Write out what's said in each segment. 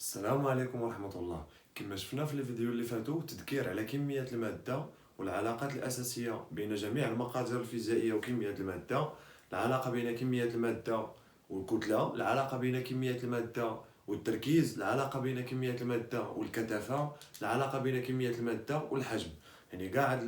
السلام عليكم ورحمة الله. كما شفنا في الفيديو اللي فاتو تذكير على كمية المادة والعلاقات الأساسية بين جميع المقادير الفيزيائية وكمية المادة، العلاقة بين كمية المادة والكتلة، العلاقة بين كمية المادة والتركيز، العلاقة بين كمية المادة والكثافة، العلاقة بين كمية المادة والحجم. يعني كاع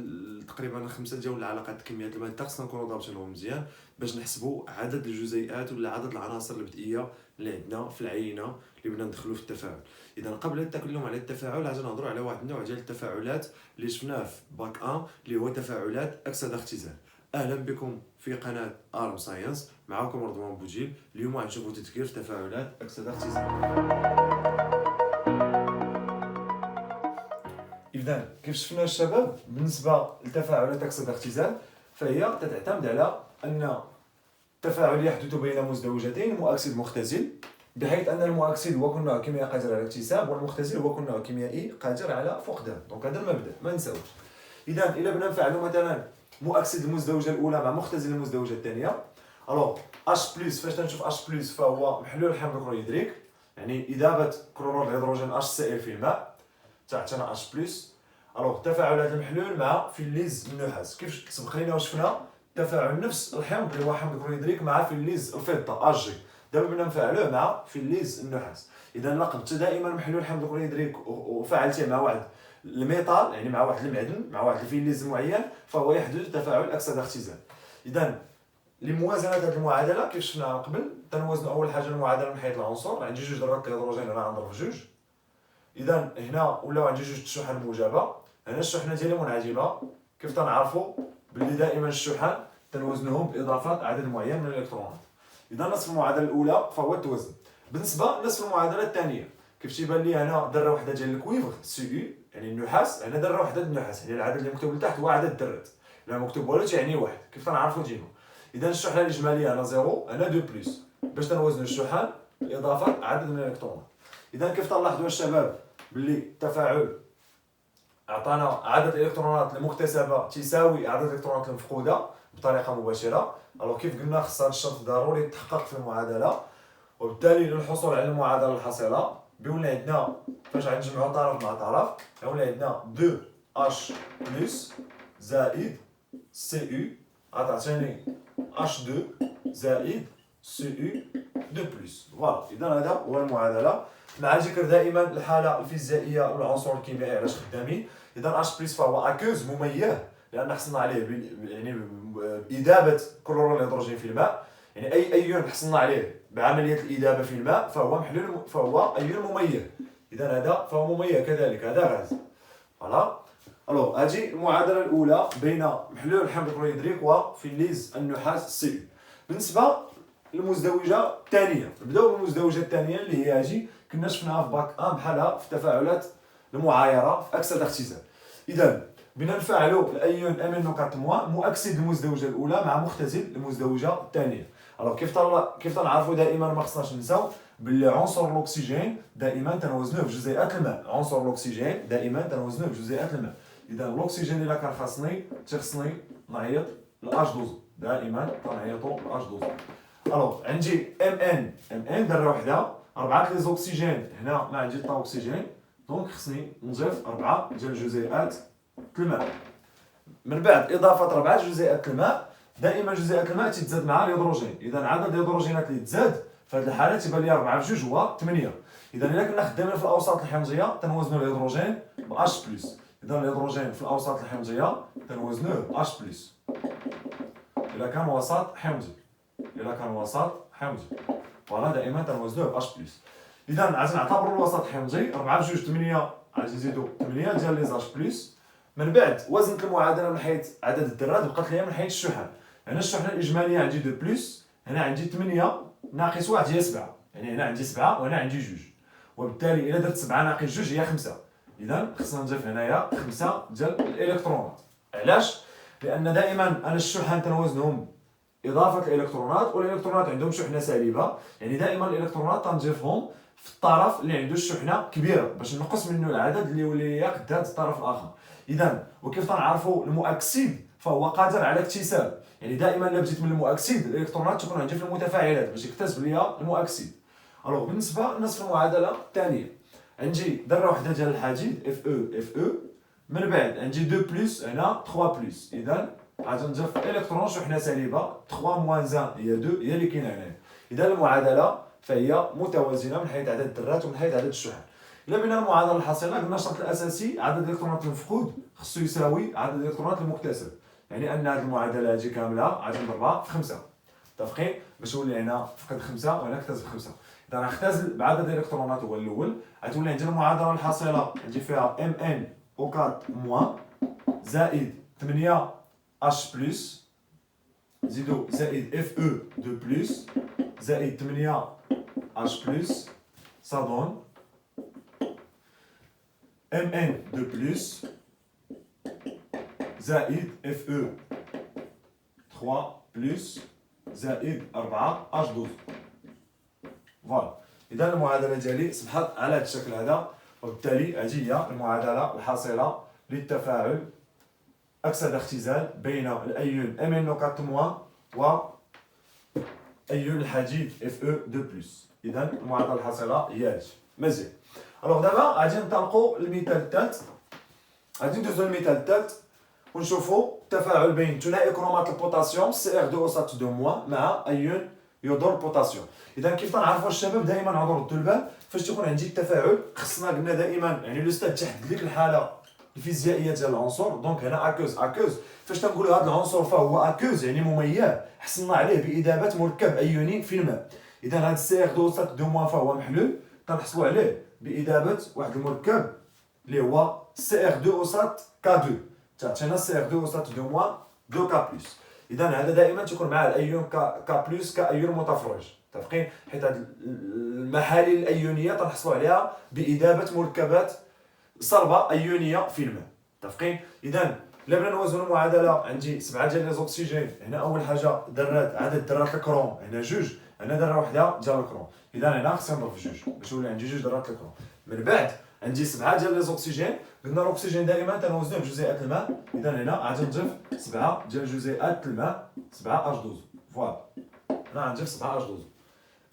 تقريبا 5 ديال العلاقات كمية المادة خصنا نكونوا ضابطينهم مزيان باش نحسبوا عدد الجزيئات ولا عدد العناصر البدئية اللي عندنا في العينة اللي بدنا ندخلو في التفاعل. اذا قبل التكلم على التفاعل غادي نهضروا على واحد النوع ديال التفاعلات اللي شفناه في باك 1 اللي هو تفاعلات اكسده اختزال. اهلا بكم في قناه ارم ساينس، معكم رضوان بوجيل. اليوم غنشوفوا تذكير في تفاعلات اكسده اختزال. اذا كيف شفنا الشباب بالنسبه لتفاعلات اكسده اختزال فهي تتعتمد على ان التفاعل يحدث بين مزدوجتين مؤكسد مختزل، بحيث ان المؤكسد هو كل نوع كيميائي قادر على الاكتساب والمختزل هو كل نوع كيميائي قادر على فقدان. دونك هذا المبدا ما نساوش. اذا الا بنا نفعلوا مثلا مؤكسد المزدوجه الاولى مع مختزل المزدوجه الثانيه، الوغ اش بلس فاش تنشوف اش بلس فهو محلول حمض كلوريدريك، يعني اذابه كلورور الهيدروجين اش سي ال في الماء تعطينا اش بلس. الوغ تفاعلات المحلول مع فلز النحاس، كيف سبق لينا وشفنا تفاعل نفس الحمض اللي هو حمض كلوريدريك مع فلز الفضه اجي، دابا بدنا نفعلوه مع فلز النحاس. اذا لقبت دائما محلول حمض كلوريدريك وفعلتيه مع واحد الميتال، يعني مع واحد المعدن مع واحد الفلز معين، فهو يحدث تفاعل اكسده اختزال. اذا لموازنه هذه المعادله كيف شفنا قبل تنوازنوا اول حاجه المعادله من حيث العنصر، عندي جوج ذرات الهيدروجين راه نضرب في جوج. اذا هنا ولاو عندي جوج الشحن موجبه، هنا الشحنه ديالي منعدمه. كيف تنعرفوا باللي دائما الشحن تنوزنهم باضافه عدد معين من الالكترونات. اذا نصف المعادله الاولى فهو التوازن. بالنسبه لنصف المعادله الثانيه كيف تيبان لي هنا ذره واحده ديال الكويفر سي يو يعني النحاس، هنا ذره واحده ديال النحاس يعني العدد اللي مكتوب لتحت هو عدد الذرات، لا مكتوب والو تيعني واحد. كيف تنعرفوا ديما اذا الشحنه الاجماليه هنا زيرو هنا دو بلس باش تنوزنوا الشحن باضافه عدد من الالكترونات. اذا كيف تلاحظوا الشباب باللي التفاعل اعطانا عدد الالكترونات المكتسبه تساوي عدد الالكترونات المفقوده بطريقه مباشره. الوغ كيف قلنا خص هذا الشرط ضروري يتحقق في المعادله، وبالتالي للحصول على المعادله الحاصله بيولي عندنا فاش غنجمعوا طرف مع طرف غيولي عندنا 2 اش بلس زائد سي يو غتعطيني اش 2 زائد سي يو 2 بلس. فوالا اذا هذا هو المعادله، مع ذكر دائما الحاله الفيزيائيه والعنصر الكيميائي علاش خدامين. اذا اش بلس فهو اكوز مميه لان حصلنا عليه يعني باذابه كلورور الهيدروجين في الماء، يعني اي ايون حصلنا عليه بعمليه الاذابه في الماء فهو محلول فهو ايون مميه. اذا هذا فهو مميه كذلك هذا غاز. فوالا الوغ هذه المعادله الاولى بين محلول الحمض كلوريدريك وفلز النحاس سي. بالنسبه للمزدوجه الثانيه نبداو بالمزدوجه الثانيه اللي هي هذه كنا شفناها في باك 1 بحالها في تفاعلات المعايره في اكسده اختزال. اذا بنا نفعلوا الايون امينو 4 مؤكسد المزدوجه الاولى مع مختزل المزدوجه الثانيه. الوغ كيف تنعرفوا دائما ما خصناش ننساو باللي عنصر الاكسجين دائما تنوزنوه في جزيئات الماء، عنصر الاكسجين دائما تنوزنوه في جزيئات الماء. اذا الاكسجين الا كان خاصني نعيط لاش 12 دائما تنعيطوا لاش 12. الوغ عندي ام ان ذره وحده 4 ليزوكسيجين، هنا ما عندي طا اكسجين دونك خصني نضيف 4 ديال جزيئات الماء. من بعد اضافه 4 جزيئات الماء دائما جزيئات الماء تتزاد مع الهيدروجين، اذا عدد الهيدروجينات اللي تزاد في هذه الحاله تيبان لي 4 في 2 هو 8. اذا الا كنا خدامين في الاوساط الحمضيه تنوزنوا الهيدروجين ب اش بلس، اذا الهيدروجين في الاوساط الحمضيه تنوزنوه اش بلس الا كان وسط حمضي، فوالا دائما تنوزنوه ب اش بلس. اذا عاد نعتبروا الوسط حمضي 4 في 2 8 غادي نزيدوا 8 ديال لي زاش بلس. من بعد وزنت المعادله من حيث عدد الذرات بقات لي من حيث الشحن، هنا الشحنه الاجماليه عندي 2 بلس، هنا عندي 8 ناقص 1 هي 7، يعني هنا عندي 7 وهنا عندي 2، وبالتالي الا درت 7 ناقص 2 هي 5. اذا خصنا نضيف هنايا 5 ديال الالكترونات. علاش؟ لان دائما انا الشحن تنوزنهم اضافه الالكترونات والالكترونات عندهم شحنه سالبه، يعني دائما الالكترونات تنضيفهم في الطرف اللي عنده الشحنه كبيره باش نقص منه العدد اللي يولي قد هذا الطرف الاخر. اذا وكيف تنعرفوا المؤكسد فهو قادر على اكتساب، يعني دائما الا بديت من المؤكسد الالكترونات تكون عندي في المتفاعلات باش يكتسب ليا المؤكسد. الوغ بالنسبه لنصف المعادله الثانيه عندي ذره وحده ديال الحديد اف او اف او، من بعد عندي 2 بلس هنا 3 بلس، اذا غادي نضيف الكترون شحنه سالبه 3 موان 1 هي 2 هي اللي كاينه هنايا. اذا المعادله فهي متوازنه من حيث عدد الذرات ومن حيث عدد الشحن. الا بنا المعادله الحاصله قلنا الشرط الاساسي عدد الالكترونات المفقود خصو يساوي عدد الالكترونات المكتسب، يعني ان هذه المعادله هذه كامله غادي نضربها في 5 متفقين باش يولي هنا فقد 5 وهنا اكتسب 5. اذا غنختزل بعدد الالكترونات هو الاول، غتولي عندنا المعادله الحاصله عندي فيها ام ان او 4 موان زائد 8 اش بلس زيدو زائد اف او 2 بلس زائد 8 اش بلس صادون ام ان 2 بلس زائد اف او 3 بلس زائد 4 اش 12. فوالا، اذا المعادله ديالي صبحت على هذا الشكل هذا، وبالتالي هذه هي المعادله الحاصله للتفاعل اكسده اختزال بين الايون ام ان او 4 موان و ايون الحديد اف او 2 بلس. اذا المعادله الحاصله هي هذه. مزيان. الوغ دابا غادي ننطلقوا للمثال الثالث، غادي ندوزو للمثال الثالث ونشوفوا التفاعل بين ثنائي كرومات البوتاسيوم سي ار 2 او سات 2 موان مع ايون يودور البوتاسيوم. اذا كيف تنعرفوا الشباب دائما عاودوا ردوا البال فاش تكون عندي التفاعل خصنا قلنا دائما يعني الاستاذ تحدد لك الحاله الفيزيائيه ديال العنصر. دونك هنا اكوز فاش تنقولوا هذا العنصر فهو اكوز يعني مميز، حصلنا عليه باضافه مركب ايوني في الماء. اذا هذا السي ار 2 او سات 2 موان فهو محلول تنحصلوا عليه باضافه واحد المركب اللي هو سي ار 2 او سات ك 2 تعطينا سي ار 2 او سات 2 موان 2 ك بلس. اذا هذا دائما تكون مع الايون ك بلس كايون متفرج متفقين، حيت هذه المحاليل الايونيه تنحصلوا عليها باضافه مركبات صلبه ايونيه في الماء متفقين. اذا الا بغينا نوازنوا المعادله عندي 7 ديال لي زوكسيجين، هنا اول حاجه ذرات عدد ذرات الكروم هنا 2، هنا ذره وحده ديال الكروم، اذا هنا خصني نضرب في 2 باش يولي عندي 2 ذرات الكروم. من بعد عندي 7 ديال لي زوكسيجين، قلنا الاكسجين دائما تنوزنوه بجزيئات الماء، اذا هنا غادي نضيف 7 ديال جزيئات الماء 7 اش 12. فوالا هنا غنضيف 7 اش 12.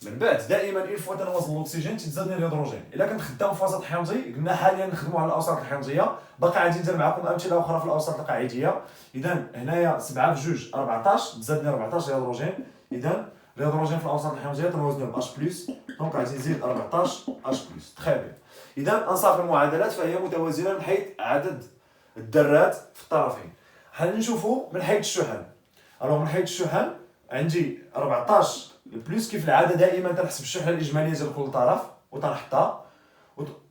من بعد دائما اون فوا تنوزن الاكسجين تتزاد لي الهيدروجين. الا كنت خدام في وسط حمضي قلنا حاليا نخدموا على الاوساط الحمضيه، باقي غادي ندير معكم امثله اخرى في الاوساط القاعديه. اذا هنايا 7 في 2 14 تزاد لي 14 هيدروجين، اذا الهيدروجين في الاوساط الحمضيه تنوزنوه ب اش بلس، دونك غادي نزيد 14 اش بلس. تخي بيان. اذا انصاف المعادلات فهي متوازنه من حيث عدد الذرات في الطرفين. حنا نشوفوا من حيث الشحن. الوغ من حيث الشحن عندي 14 البلس كيف العاده دائما تنحسب الشحنه الاجماليه ديال كل طرف وتنحطها،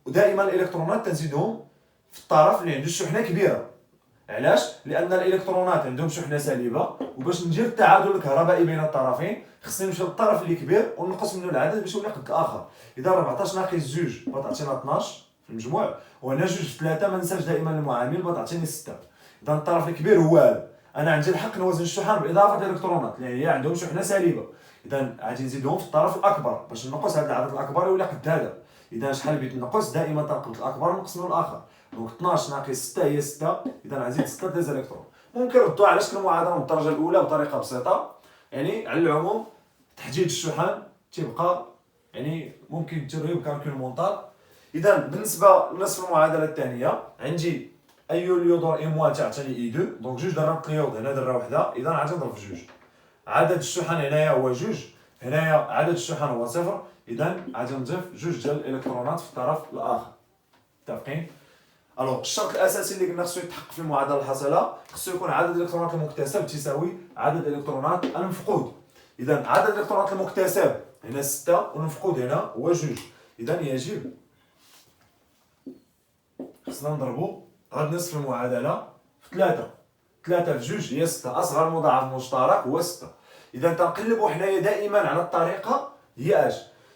ودائما الالكترونات تنزيدهم في الطرف اللي عنده الشحنه كبيره. علاش؟ لان الالكترونات عندهم شحنه سالبه، وباش ندير التعادل الكهربائي بين الطرفين خصني نمشي للطرف اللي كبير ونقص منه العدد باش يولي قد الاخر. اذا 14 ناقص 2 غتعطينا 12 في المجموع، وهنا 2 في 3 ما ننساش دائما المعامل غتعطيني 6. اذا الطرف الكبير هو هذا، انا عندي الحق نوازن الشحن باضافه الالكترونات اللي هي عندهم شحنه سالبه، اذا غادي نزيدهم في الطرف الاكبر باش نقص هذا العدد الاكبر يولي قد هذا. اذا شحال بغيت نقص دائما تنقبض الاكبر ونقص منه الاخر، دونك 12 ناقص 6 هي 6، اذا غنزيد 6 ديال الالكترون. ممكن نردوا على شكل المعادله من الدرجه الاولى بطريقه بسيطه، يعني على العموم تحديد الشحن تيبقى يعني ممكن ديروه بكالكول مونطال. اذا بالنسبه لنصف المعادله الثانيه عندي ايون اليودور اي موان تعطيني اي 2، دونك 2 ذرات اليود هنا ذره وحده، اذا غادي نضرب في 2. عدد الشحن هنايا هو 2، هنايا عدد الشحن هو 0، اذا غادي نضيف 2 ديال الالكترونات في الطرف الاخر متفقين. الوغ الشرط الاساسي اللي قلنا خصو يتحقق في المعادله الحاصله خصو يكون عدد الالكترونات المكتسب تساوي عدد الالكترونات المفقود. اذا عدد الالكترونات المكتسب هنا 6 والمفقود هنا هو 2، اذا يجب خصنا نضربو غاد نصف المعادله في 3. 3 في 2 هي 6، اصغر مضاعف مشترك هو 6. اذا تنقلبوا حنايا دائما على الطريقه هي اش،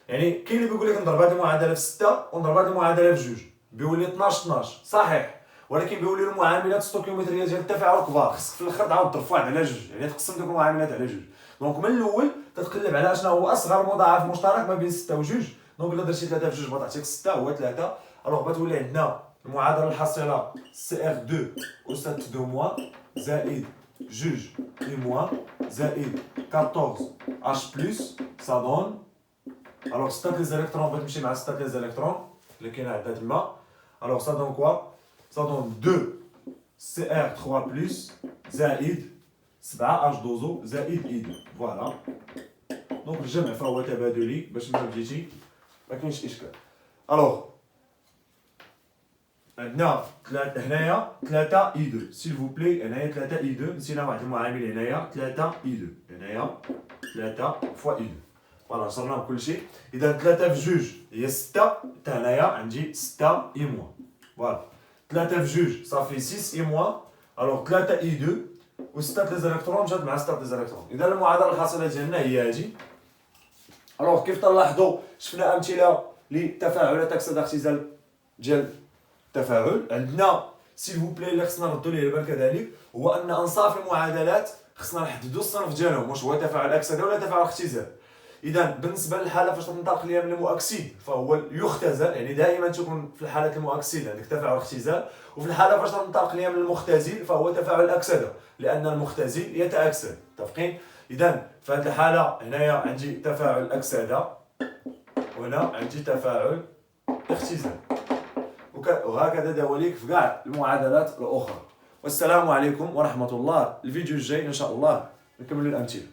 يعني كاين اللي بيقول لك نضرب هذه المعادله في 6 ونضرب هذه المعادله في 2 بيولي 12 صحيح، ولكن بيولي المعاملات الستوكيومتريه ديال التفاعل كبار، خصك في الاخر تعاود تضرب واحد على 2، يعني تقسم ديك المعاملات على 2. دونك من الاول تتقلب على شنو هو اصغر مضاعف مشترك ما بين 6 و 2. دونك الا درتي 3 في 2 غتعطيك 6 هو 3. الوغ غتولي عندنا المعادله الحاصله سي ار 2 او سات 2 موان زائد 2 اي موان زائد 14 اش بلس، ça donne الوغ 6 لي زالكترون بغيت نمشي مع 6 لي زالكترون، اللي كاينه عندنا تما. الوغ سا دون كوا؟ سا دون 2 سي ار 3 بلس زائد 7 اش دوزو زائد اي 2. فوالا دونك الجمع فهو تبادلي باش ما بجيتي ما كاينش اشكال. الوغ عندنا هنايا 3 اي 2 سيل فو بلي. هنايا 3 اي 2 نسينا واحد المعامل هنايا 3 اي 2 هنايا 3 فوا اي 2. فوالا صرنا بكلشي. اذا 3 في جوج هي 6 حتى هنايا عندي 6 اي موان. فوالا 3 في جوج صافي 6 اي موان. الوغ 3 اي 2 و 6 لي زالكترون جات مع 6 لي زالكترون. اذا المعادله الحاصله ديالنا هي هادي. الوغ كيف تلاحظوا شفنا امثله لتفاعلات اكسده اختزال ديال التفاعل. عندنا سيل فو بلي اللي خصنا نردوا ليه البال كذلك هو ان انصاف المعادلات خصنا نحددوا الصنف ديالهم، واش هو تفاعل اكسده ولا تفاعل اختزال. اذا بالنسبه للحاله فاش تنطلق ليها من المؤكسد فهو يختزل، يعني دائما تكون في الحالات المؤكسده عندك تفاعل اختزال، وفي الحاله فاش تنطلق ليها من المختزل فهو تفاعل اكسده لان المختزل يتاكسد. متفقين؟ اذا في هذه الحاله هنايا عندي تفاعل اكسده وهنا عندي تفاعل اختزال، وهكذا دواليك في كاع المعادلات الاخرى. والسلام عليكم ورحمه الله. الفيديو الجاي ان شاء الله نكمل الامثله.